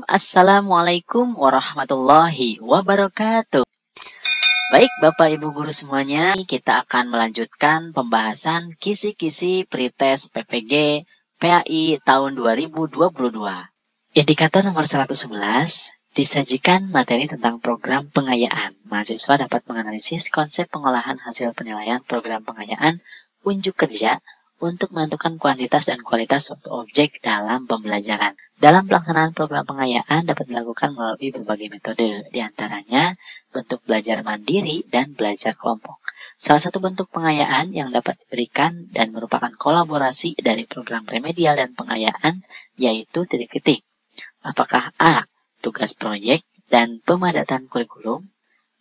Assalamualaikum warahmatullahi wabarakatuh. Baik Bapak Ibu Guru semuanya, kita akan melanjutkan pembahasan kisi-kisi pretest PPG PAI tahun 2022. Indikator nomor 111, disajikan materi tentang program pengayaan. Mahasiswa dapat menganalisis konsep pengolahan hasil penilaian program pengayaan unjuk kerja untuk menentukan kuantitas dan kualitas suatu objek dalam pembelajaran. Dalam pelaksanaan program pengayaan dapat dilakukan melalui berbagai metode, diantaranya bentuk belajar mandiri dan belajar kelompok. Salah satu bentuk pengayaan yang dapat diberikan dan merupakan kolaborasi dari program remedial dan pengayaan yaitu titik-titik. Apakah A. Tugas proyek dan pemadatan kurikulum,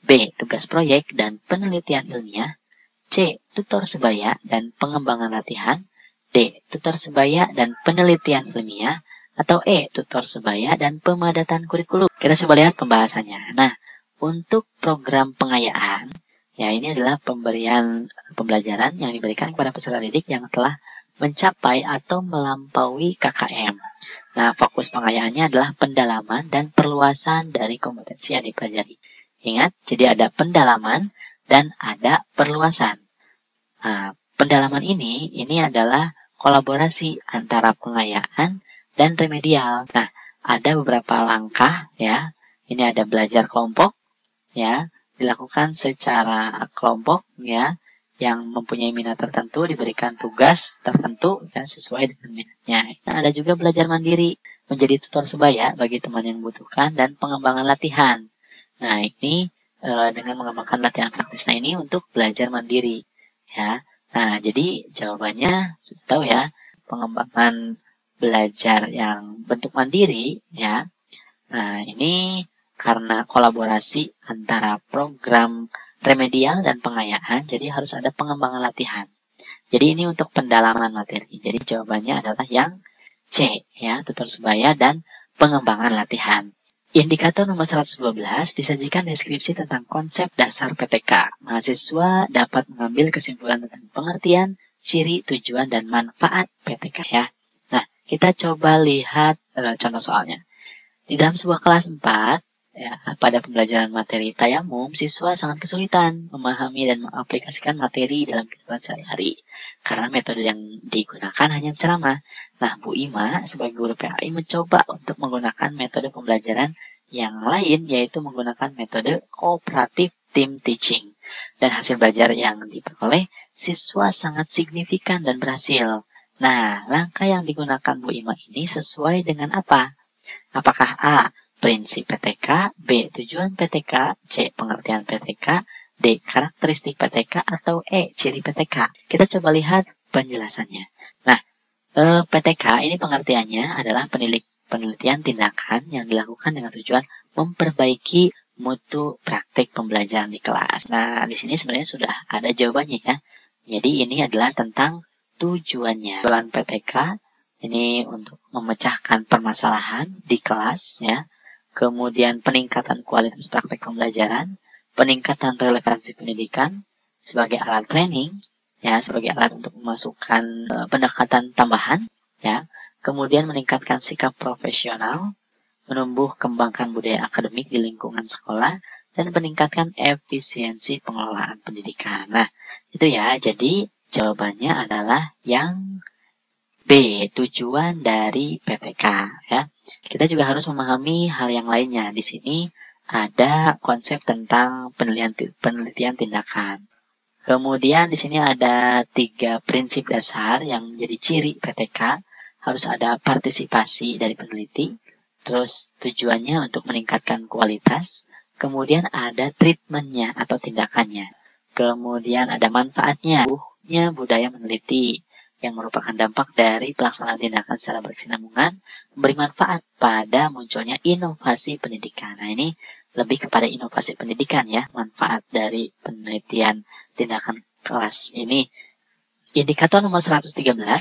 B. Tugas proyek dan penelitian ilmiah, C. Tutor sebaya dan pengembangan latihan, D. Tutor sebaya dan penelitian ilmiah, atau E. Tutor sebaya dan pemadatan kurikulum. Kita coba lihat pembahasannya. Nah, untuk program pengayaan, ya ini adalah pemberian pembelajaran yang diberikan kepada peserta didik yang telah mencapai atau melampaui KKM. Nah, fokus pengayaannya adalah pendalaman dan perluasan dari kompetensi yang dipelajari. Ingat, jadi ada pendalaman dan ada perluasan. Nah, pendalaman ini adalah kolaborasi antara pengayaan dan remedial. Nah, ada beberapa langkah ya. Ini ada belajar kelompok ya, dilakukan secara kelompok ya, yang mempunyai minat tertentu diberikan tugas tertentu ya sesuai dengan minatnya. Nah, ada juga belajar mandiri, menjadi tutor sebaya bagi teman yang membutuhkan dan pengembangan latihan. Nah, ini dengan mengembangkan latihan praktisnya ini untuk belajar mandiri ya. Nah, jadi jawabannya sudah tahu ya, pengembangan belajar yang bentuk mandiri ya. Nah, ini karena kolaborasi antara program remedial dan pengayaan, jadi harus ada pengembangan latihan. Jadi ini untuk pendalaman materi. Jadi jawabannya adalah yang C ya, tutor sebaya dan pengembangan latihan. Indikator nomor 112 disajikan deskripsi tentang konsep dasar PTK. Mahasiswa dapat mengambil kesimpulan tentang pengertian, ciri, tujuan, dan manfaat PTK ya. Nah, kita coba lihat contoh soalnya. Di dalam sebuah kelas 4, ya, pada pembelajaran materi tayamum, siswa sangat kesulitan memahami dan mengaplikasikan materi dalam kehidupan sehari-hari karena metode yang digunakan hanya ceramah. Nah, Bu Ima sebagai guru PAI mencoba untuk menggunakan metode pembelajaran yang lain, yaitu menggunakan metode cooperative team teaching. Dan hasil belajar yang diperoleh siswa sangat signifikan dan berhasil. Nah, langkah yang digunakan Bu Ima ini sesuai dengan apa? Apakah A. Prinsip PTK, B. Tujuan PTK, C. Pengertian PTK, D. Karakteristik PTK, atau E. Ciri PTK? Kita coba lihat penjelasannya. Nah, PTK ini pengertiannya adalah penelitian tindakan yang dilakukan dengan tujuan memperbaiki mutu praktik pembelajaran di kelas. Nah, di sini sebenarnya sudah ada jawabannya ya. Jadi ini adalah tentang tujuannya. Tujuan PTK ini untuk memecahkan permasalahan di kelas ya. Kemudian peningkatan kualitas praktik pembelajaran, peningkatan relevansi pendidikan sebagai alat training ya, sebagai alat untuk memasukkan pendekatan tambahan ya. Kemudian meningkatkan sikap profesional, menumbuh kembangkan budaya akademik di lingkungan sekolah, dan meningkatkan efisiensi pengelolaan pendidikan. Nah, itu ya. Jadi jawabannya adalah yang B, tujuan dari PTK ya. Kita juga harus memahami hal yang lainnya. Di sini ada konsep tentang penelitian tindakan. Kemudian di sini ada 3 prinsip dasar yang menjadi ciri PTK. Harus ada partisipasi dari peneliti, terus tujuannya untuk meningkatkan kualitas, kemudian ada treatmentnya atau tindakannya, kemudian ada manfaatnya, budaya meneliti, yang merupakan dampak dari pelaksanaan tindakan secara berkesinambungan, memberi manfaat pada munculnya inovasi pendidikan. Nah, ini lebih kepada inovasi pendidikan ya, manfaat dari penelitian tindakan kelas ini. Indikator nomor 113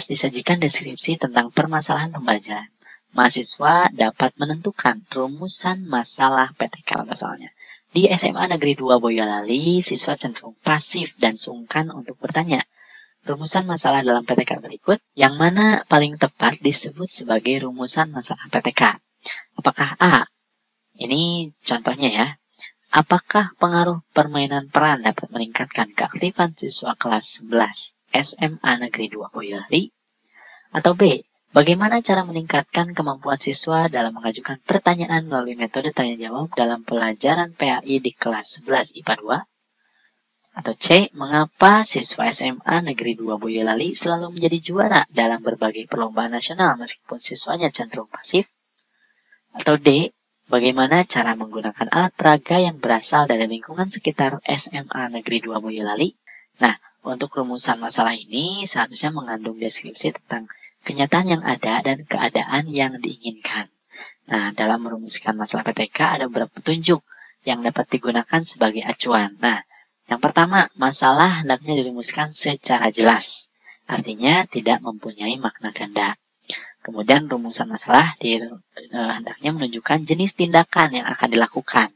disajikan deskripsi tentang permasalahan pembelajaran. Mahasiswa dapat menentukan rumusan masalah PTK untuk soalnya. Di SMA Negeri 2 Boyolali, siswa cenderung pasif dan sungkan untuk bertanya. Rumusan masalah dalam PTK berikut, yang mana paling tepat disebut sebagai rumusan masalah PTK. Apakah A? Ini contohnya ya. Apakah pengaruh permainan peran dapat meningkatkan keaktifan siswa kelas 11 SMA Negeri 2 Boyolali? Atau B, bagaimana cara meningkatkan kemampuan siswa dalam mengajukan pertanyaan melalui metode tanya jawab dalam pelajaran PAI di kelas 11 IPA 2? Atau C, mengapa siswa SMA Negeri 2 Boyolali selalu menjadi juara dalam berbagai perlombaan nasional meskipun siswanya cenderung pasif? Atau D, bagaimana cara menggunakan alat peraga yang berasal dari lingkungan sekitar SMA Negeri 2 Boyolali? Nah, untuk rumusan masalah ini seharusnya mengandung deskripsi tentang kenyataan yang ada dan keadaan yang diinginkan. Nah, dalam merumuskan masalah PTK ada beberapa petunjuk yang dapat digunakan sebagai acuan. Nah, yang pertama, masalah hendaknya dirumuskan secara jelas. Artinya tidak mempunyai makna ganda. Kemudian rumusan masalah hendaknya menunjukkan jenis tindakan yang akan dilakukan.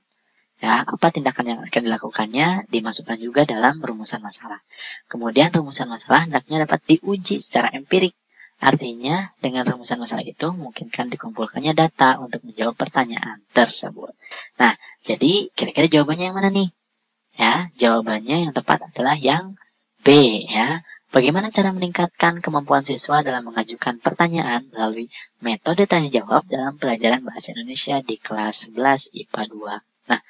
Ya, apa tindakan yang akan dilakukannya dimasukkan juga dalam rumusan masalah. Kemudian rumusan masalah hendaknya dapat diuji secara empirik. Artinya dengan rumusan masalah itu memungkinkan dikumpulkannya data untuk menjawab pertanyaan tersebut. Nah, jadi kira-kira jawabannya yang mana nih? Ya, jawabannya yang tepat adalah yang B ya. Bagaimana cara meningkatkan kemampuan siswa dalam mengajukan pertanyaan melalui metode tanya jawab dalam pelajaran Bahasa Indonesia di kelas 11 IPA 2. Nah,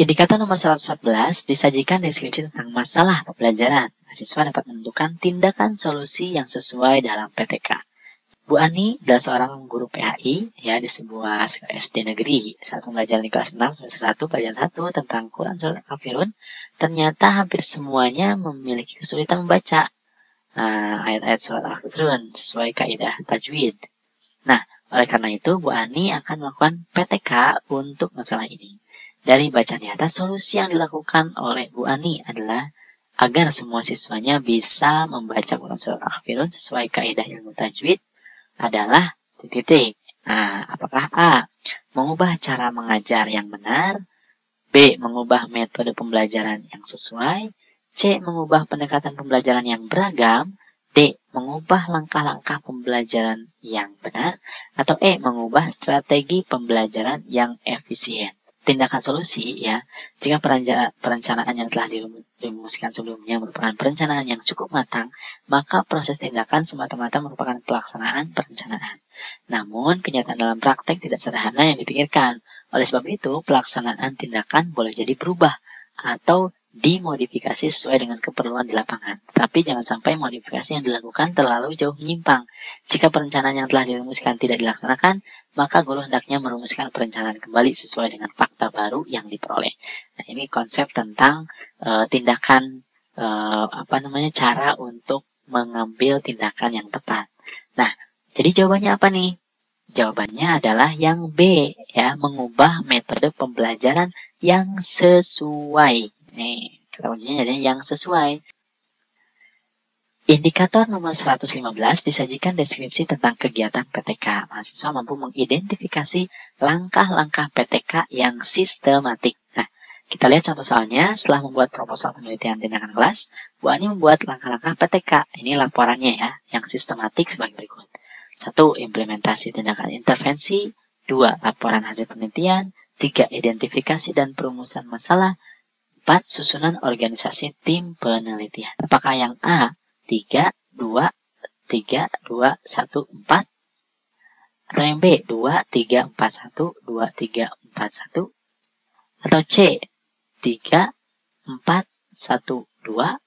indikator nomor 114 disajikan deskripsi tentang masalah pembelajaran. Siswa dapat menentukan tindakan solusi yang sesuai dalam PTK. Bu Ani adalah seorang guru PAI ya di sebuah SD negeri. Saat pembelajaran di kelas 6 semester 1 pelajaran 1 tentang Quran Surat Al-Kafirun, ternyata hampir semuanya memiliki kesulitan membaca ayat-ayat Surat Al-Kafirun sesuai kaidah tajwid. Nah, oleh karena itu Bu Ani akan melakukan PTK untuk masalah ini. Dari bacaan di atas, solusi yang dilakukan oleh Bu Ani adalah agar semua siswanya bisa membaca Quran Surat Al-Kafirun sesuai kaidah ilmu tajwid adalah titik. Nah, apakah A, mengubah cara mengajar yang benar, B, mengubah metode pembelajaran yang sesuai, C, mengubah pendekatan pembelajaran yang beragam, D, mengubah langkah-langkah pembelajaran yang benar, atau E, mengubah strategi pembelajaran yang efisien. Tindakan solusi ya, jika perencanaan yang telah dirumuskan sebelumnya merupakan perencanaan yang cukup matang, maka proses tindakan semata-mata merupakan pelaksanaan perencanaan. Namun, kenyataan dalam praktek tidak sederhana yang dipikirkan. Oleh sebab itu, pelaksanaan tindakan boleh jadi berubah atau dimodifikasi sesuai dengan keperluan di lapangan. Tapi jangan sampai modifikasi yang dilakukan terlalu jauh menyimpang. Jika perencanaan yang telah dirumuskan tidak dilaksanakan, maka guru hendaknya merumuskan perencanaan kembali sesuai dengan fakta baru yang diperoleh. Nah, ini konsep tentang tindakan cara untuk mengambil tindakan yang tepat. Nah, jadi jawabannya apa nih? Jawabannya adalah yang B ya, mengubah metode pembelajaran yang sesuai. Nih, kata kuncinya jadi yang sesuai. Indikator nomor 115 disajikan deskripsi tentang kegiatan PTK. Mahasiswa mampu mengidentifikasi langkah-langkah PTK yang sistematik. Nah, kita lihat contoh soalnya. Setelah membuat proposal penelitian tindakan kelas, Bu Ani membuat langkah-langkah PTK. Ini laporannya ya, yang sistematik sebagai berikut. 1. Implementasi tindakan intervensi. 2. Laporan hasil penelitian. 3. Identifikasi dan perumusan masalah. 4. Susunan organisasi tim penelitian. Apakah yang A? 3, 2, 3, 2, 1, 4. Atau yang B, 2, 3, 4, 1, 2, 3, 4, 1. Atau C, 3, 4, 1, 2.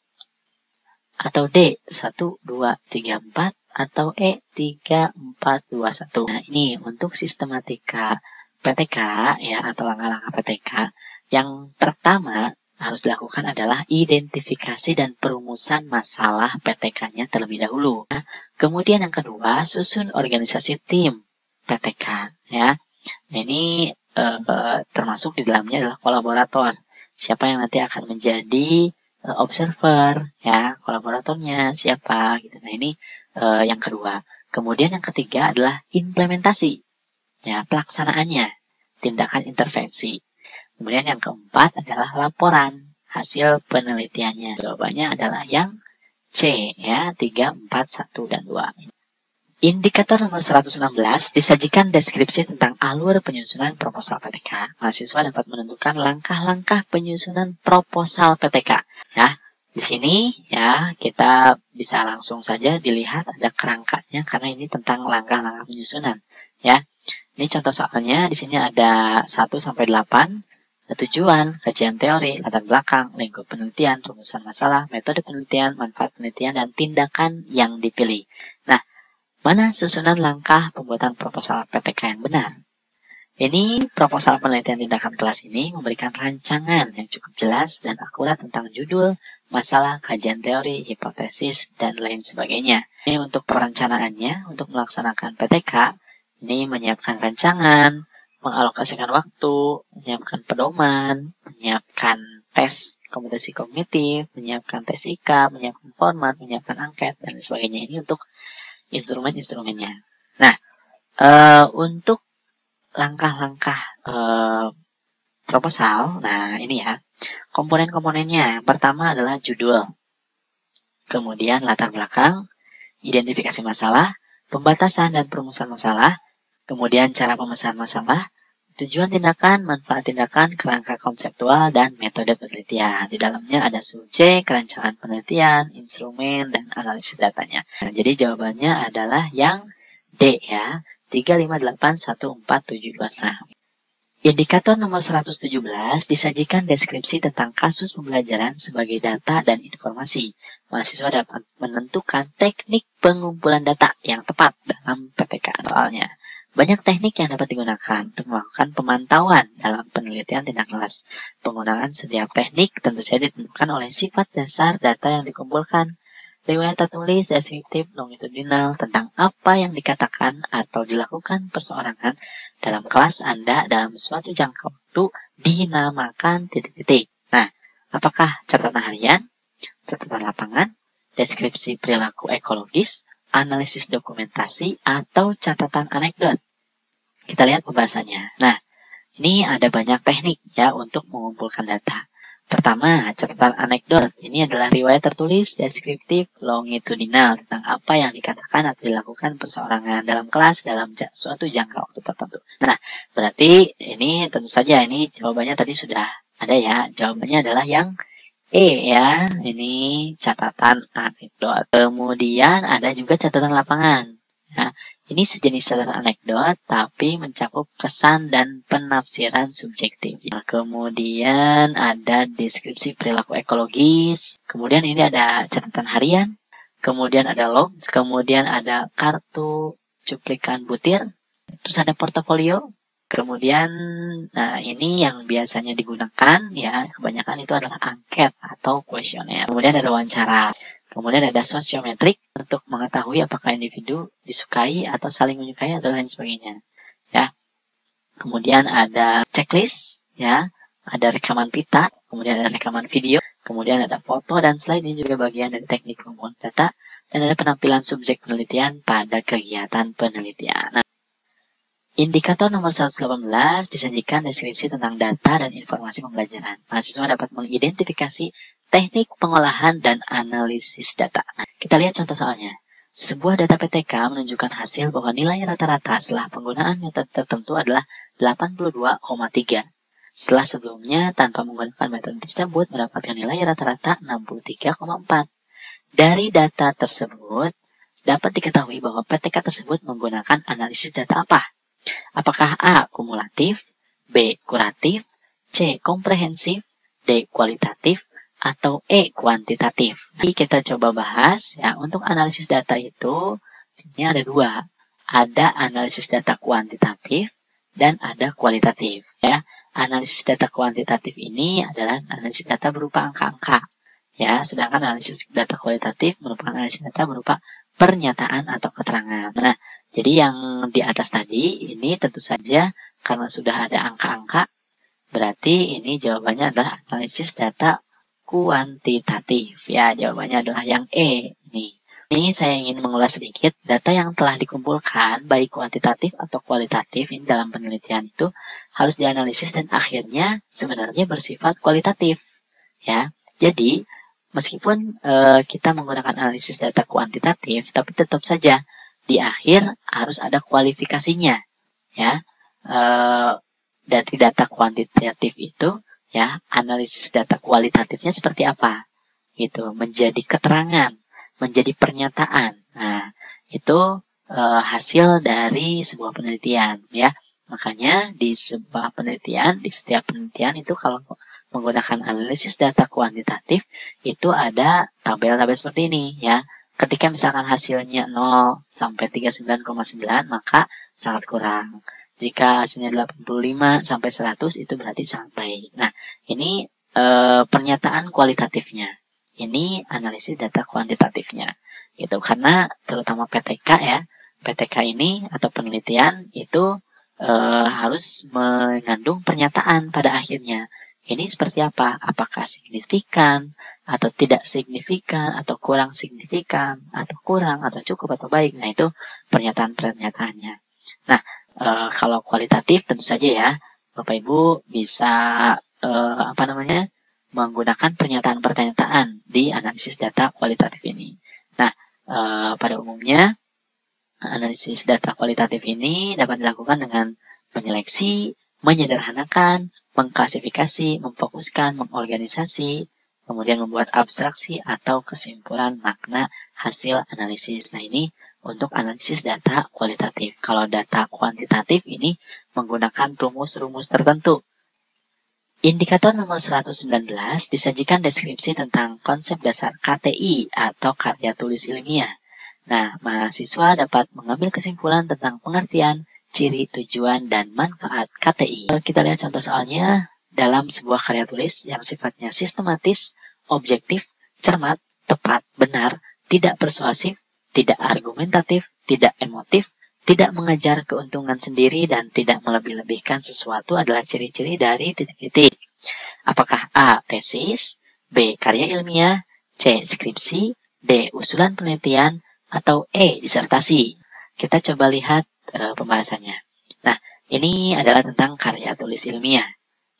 Atau D, 1, 2, 3, 4. Atau E, 3, 4, 2, 1. Nah, ini untuk sistematika PTK ya, atau langkah-langkah PTK. Yang pertama harus dilakukan adalah identifikasi dan perumusan masalah PTK-nya terlebih dahulu. Nah, kemudian yang kedua, susun organisasi tim PTK ya. Nah, ini termasuk di dalamnya adalah kolaborator. Siapa yang nanti akan menjadi observer ya, kolaboratornya siapa gitu. Nah, ini yang kedua. Kemudian yang ketiga adalah implementasi ya, pelaksanaannya, tindakan intervensi. Kemudian yang keempat adalah laporan hasil penelitiannya. Jawabannya adalah yang C ya, 3, 4, 1, dan 2. Indikator nomor 116 disajikan deskripsi tentang alur penyusunan proposal PTK. Mahasiswa dapat menentukan langkah-langkah penyusunan proposal PTK. Ya, di sini ya kita bisa langsung saja dilihat ada kerangkanya karena ini tentang langkah-langkah penyusunan. Ya, ini contoh soalnya di sini ada 1 sampai 8. Tujuan, kajian teori, latar belakang, lingkup penelitian, rumusan masalah, metode penelitian, manfaat penelitian, dan tindakan yang dipilih. Nah, mana susunan langkah pembuatan proposal PTK yang benar? Ini proposal penelitian tindakan kelas ini memberikan rancangan yang cukup jelas dan akurat tentang judul, masalah, kajian teori, hipotesis, dan lain sebagainya. Ini untuk perencanaannya, untuk melaksanakan PTK, ini menyiapkan rancangan, mengalokasikan waktu, menyiapkan pedoman, menyiapkan tes kompetensi kognitif, menyiapkan tes IK, menyiapkan format, menyiapkan angket, dan lain sebagainya. Ini untuk instrumen-instrumennya. Nah, untuk langkah-langkah proposal, nah ini ya, komponen-komponennya. Yang pertama adalah judul, kemudian latar belakang, identifikasi masalah, pembatasan dan perumusan masalah, kemudian cara pemecahan masalah, tujuan tindakan, manfaat tindakan, kerangka konseptual, dan metode penelitian. Di dalamnya ada subjek, rancangan penelitian, instrumen, dan analisis datanya. Nah, jadi jawabannya adalah yang D ya, 3581472. Nah, indikator nomor 117 disajikan deskripsi tentang kasus pembelajaran sebagai data dan informasi. Mahasiswa dapat menentukan teknik pengumpulan data yang tepat dalam PTK soalnya. Banyak teknik yang dapat digunakan untuk melakukan pemantauan dalam penelitian tindak kelas. Penggunaan setiap teknik tentu saja ditentukan oleh sifat dasar data yang dikumpulkan. Riwayat tertulis, deskriptif, longitudinal tentang apa yang dikatakan atau dilakukan perseorangan dalam kelas Anda dalam suatu jangka waktu dinamakan titik-titik. Nah, apakah catatan harian, catatan lapangan, deskripsi perilaku ekologis, analisis dokumentasi, atau catatan anekdot? Kita lihat pembahasannya. Nah, ini ada banyak teknik ya untuk mengumpulkan data. Pertama, catatan anekdot. Ini adalah riwayat tertulis, deskriptif, longitudinal tentang apa yang dikatakan atau dilakukan perseorangan dalam kelas dalam suatu jangka waktu tertentu. Nah, berarti ini tentu saja ini jawabannya tadi sudah ada ya. Jawabannya adalah yang E ya. Ini catatan anekdot. Kemudian ada juga catatan lapangan. Ya, ini sejenis catatan anekdot, tapi mencakup kesan dan penafsiran subjektif. Nah, kemudian ada deskripsi perilaku ekologis. Kemudian ini ada catatan harian. Kemudian ada log. Kemudian ada kartu cuplikan butir. Terus ada portofolio. Kemudian, nah ini yang biasanya digunakan ya, kebanyakan itu adalah angket atau kuesioner. Kemudian ada wawancara. Kemudian ada sosiometrik untuk mengetahui apakah individu disukai atau saling menyukai atau lain sebagainya. Ya. Kemudian ada checklist, ya, ada rekaman pita, kemudian ada rekaman video, kemudian ada foto dan slide, ini juga bagian dari teknik pengumpulan data, dan ada penampilan subjek penelitian pada kegiatan penelitian. Nah, indikator nomor 118 disajikan deskripsi tentang data dan informasi pembelajaran. Mahasiswa dapat mengidentifikasi teknik pengolahan dan analisis data. Nah, kita lihat contoh soalnya. Sebuah data PTK menunjukkan hasil bahwa nilai rata-rata setelah penggunaan metode tertentu adalah 82,3. Setelah sebelumnya tanpa menggunakan metode tersebut mendapatkan nilai rata-rata 63,4. Dari data tersebut dapat diketahui bahwa PTK tersebut menggunakan analisis data apa? Apakah A. kumulatif, B. kuratif, C. komprehensif, D. kualitatif, atau E. kuantitatif. Jadi kita coba bahas ya, untuk analisis data itu sini ada dua. Ada analisis data kuantitatif dan ada kualitatif ya. Analisis data kuantitatif ini adalah analisis data berupa angka-angka ya, sedangkan analisis data kualitatif merupakan analisis data berupa pernyataan atau keterangan. Nah, jadi yang di atas tadi ini tentu saja karena sudah ada angka-angka, berarti ini jawabannya adalah analisis data kuantitatif. Ya, jawabannya adalah yang E. Ini saya ingin mengulas sedikit data yang telah dikumpulkan, baik kuantitatif atau kualitatif, ini dalam penelitian itu harus dianalisis dan akhirnya sebenarnya bersifat kualitatif. Ya, jadi meskipun kita menggunakan analisis data kuantitatif, tapi tetap saja di akhir harus ada kualifikasinya, ya. Dari data kuantitatif itu, ya, analisis data kualitatifnya seperti apa, gitu, menjadi keterangan, menjadi pernyataan. Nah, itu hasil dari sebuah penelitian, ya. Makanya di sebuah penelitian, di setiap penelitian itu kalau menggunakan analisis data kuantitatif itu ada tabel-tabel seperti ini, ya. Ketika misalkan hasilnya 0 sampai 39,9 maka sangat kurang. Jika hasilnya 85 sampai 100 itu berarti sangat baik. Nah, ini pernyataan kualitatifnya. Ini analisis data kuantitatifnya. Gitu. Karena terutama PTK, ya. PTK ini atau penelitian itu harus mengandung pernyataan pada akhirnya. Ini seperti apa? Apakah signifikan atau tidak signifikan atau kurang signifikan atau kurang atau cukup atau baik? Nah, itu pernyataan-pernyataannya. Nah, kalau kualitatif tentu saja, ya, Bapak Ibu bisa menggunakan pernyataan-pernyataan di analisis data kualitatif ini. Nah, pada umumnya analisis data kualitatif ini dapat dilakukan dengan menyeleksi, menyederhanakan, mengklasifikasi, memfokuskan, mengorganisasi, kemudian membuat abstraksi atau kesimpulan makna hasil analisis. Nah, ini untuk analisis data kualitatif. Kalau data kuantitatif ini menggunakan rumus-rumus tertentu. Indikator nomor 119 disajikan deskripsi tentang konsep dasar KTI atau karya tulis ilmiah. Nah, mahasiswa dapat mengambil kesimpulan tentang pengertian, ciri, tujuan, dan manfaat KTI. Kita lihat contoh soalnya dalam sebuah karya tulis yang sifatnya sistematis, objektif, cermat, tepat, benar, tidak persuasif, tidak argumentatif, tidak emotif, tidak mengejar keuntungan sendiri, dan tidak melebih-lebihkan sesuatu adalah ciri-ciri dari titik-titik. Apakah A. Tesis, B. Karya ilmiah, C. Skripsi, D. Usulan penelitian, atau E. Disertasi. Kita coba lihat pembahasannya. Nah, ini adalah tentang karya tulis ilmiah.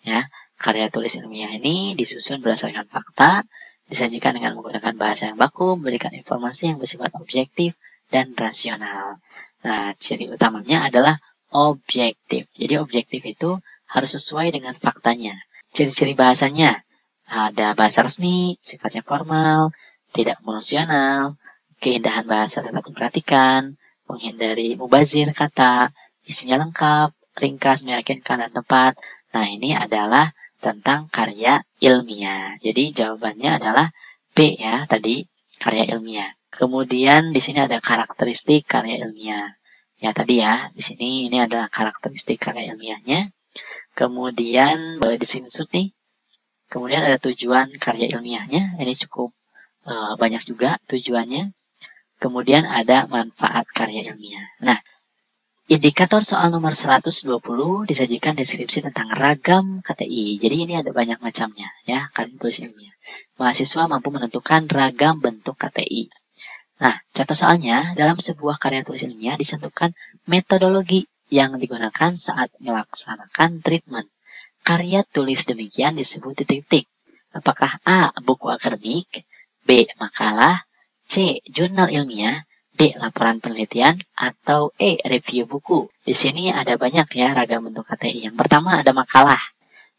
Ya, karya tulis ilmiah ini disusun berdasarkan fakta, disajikan dengan menggunakan bahasa yang baku, memberikan informasi yang bersifat objektif dan rasional. Nah, ciri utamanya adalah objektif. Jadi objektif itu harus sesuai dengan faktanya. Ciri-ciri bahasanya ada bahasa resmi, sifatnya formal, tidak emosional, keindahan bahasa tetap diperhatikan, menghindari mubazir kata, isinya lengkap, ringkas, meyakinkan, dan tepat. Nah, ini adalah tentang karya ilmiah. Jadi jawabannya adalah B, ya, tadi karya ilmiah. Kemudian di sini ada karakteristik karya ilmiah. Ya, tadi, ya, di sini ini adalah karakteristik karya ilmiahnya. Kemudian boleh disensut nih. Kemudian ada tujuan karya ilmiahnya. Ini cukup banyak juga tujuannya. Kemudian ada manfaat karya ilmiah. Nah, indikator soal nomor 120 disajikan deskripsi tentang ragam KTI. Jadi ini ada banyak macamnya, ya, karya tulis ilmiah. Mahasiswa mampu menentukan ragam bentuk KTI. Nah, contoh soalnya, dalam sebuah karya tulis ilmiah disentuhkan metodologi yang digunakan saat melaksanakan treatment. Karya tulis demikian disebut titik-titik. Apakah A. Buku akademik, B. Makalah, C. Jurnal ilmiah, D. Laporan penelitian, atau E. Review buku. Di sini ada banyak, ya, ragam bentuk KTI. Yang pertama ada makalah.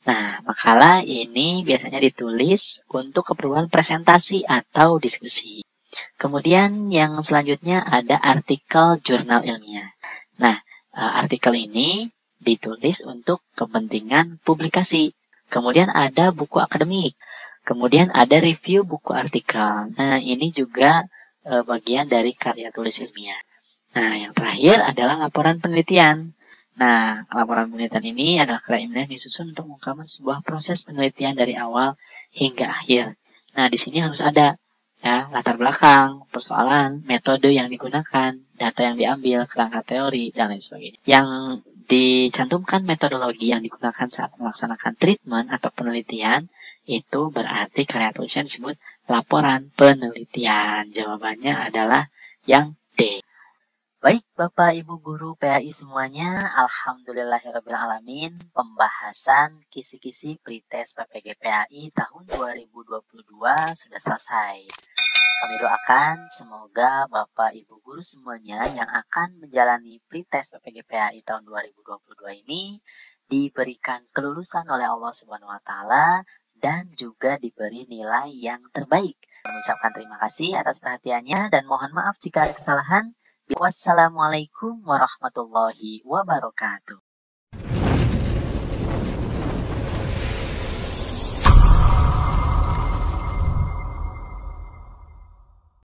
Nah, makalah ini biasanya ditulis untuk keperluan presentasi atau diskusi. Kemudian yang selanjutnya ada artikel jurnal ilmiah. Nah, artikel ini ditulis untuk kepentingan publikasi. Kemudian ada buku akademik. Kemudian ada review buku artikel. Nah, ini juga bagian dari karya tulis ilmiah. Nah, yang terakhir adalah laporan penelitian. Nah, laporan penelitian ini adalah karya ilmiah yang disusun untuk mengungkapkan sebuah proses penelitian dari awal hingga akhir. Nah, di sini harus ada, ya, latar belakang, persoalan, metode yang digunakan, data yang diambil, kerangka teori, dan lain sebagainya. Yang dicantumkan metodologi yang digunakan saat melaksanakan treatment atau penelitian, itu berarti karya tulisnya disebut laporan penelitian. Jawabannya adalah yang D. Baik, Bapak Ibu Guru PAI semuanya, alhamdulillahirrabbilalamin, pembahasan kisi-kisi pretest PPG PAI tahun 2022 sudah selesai. Kami doakan semoga Bapak Ibu Guru guru semuanya yang akan menjalani pretest PPG PAI tahun 2022 ini diberikan kelulusan oleh Allah Subhanahu wa taala dan juga diberi nilai yang terbaik. Mengucapkan terima kasih atas perhatiannya dan mohon maaf jika ada kesalahan. Wassalamualaikum warahmatullahi wabarakatuh.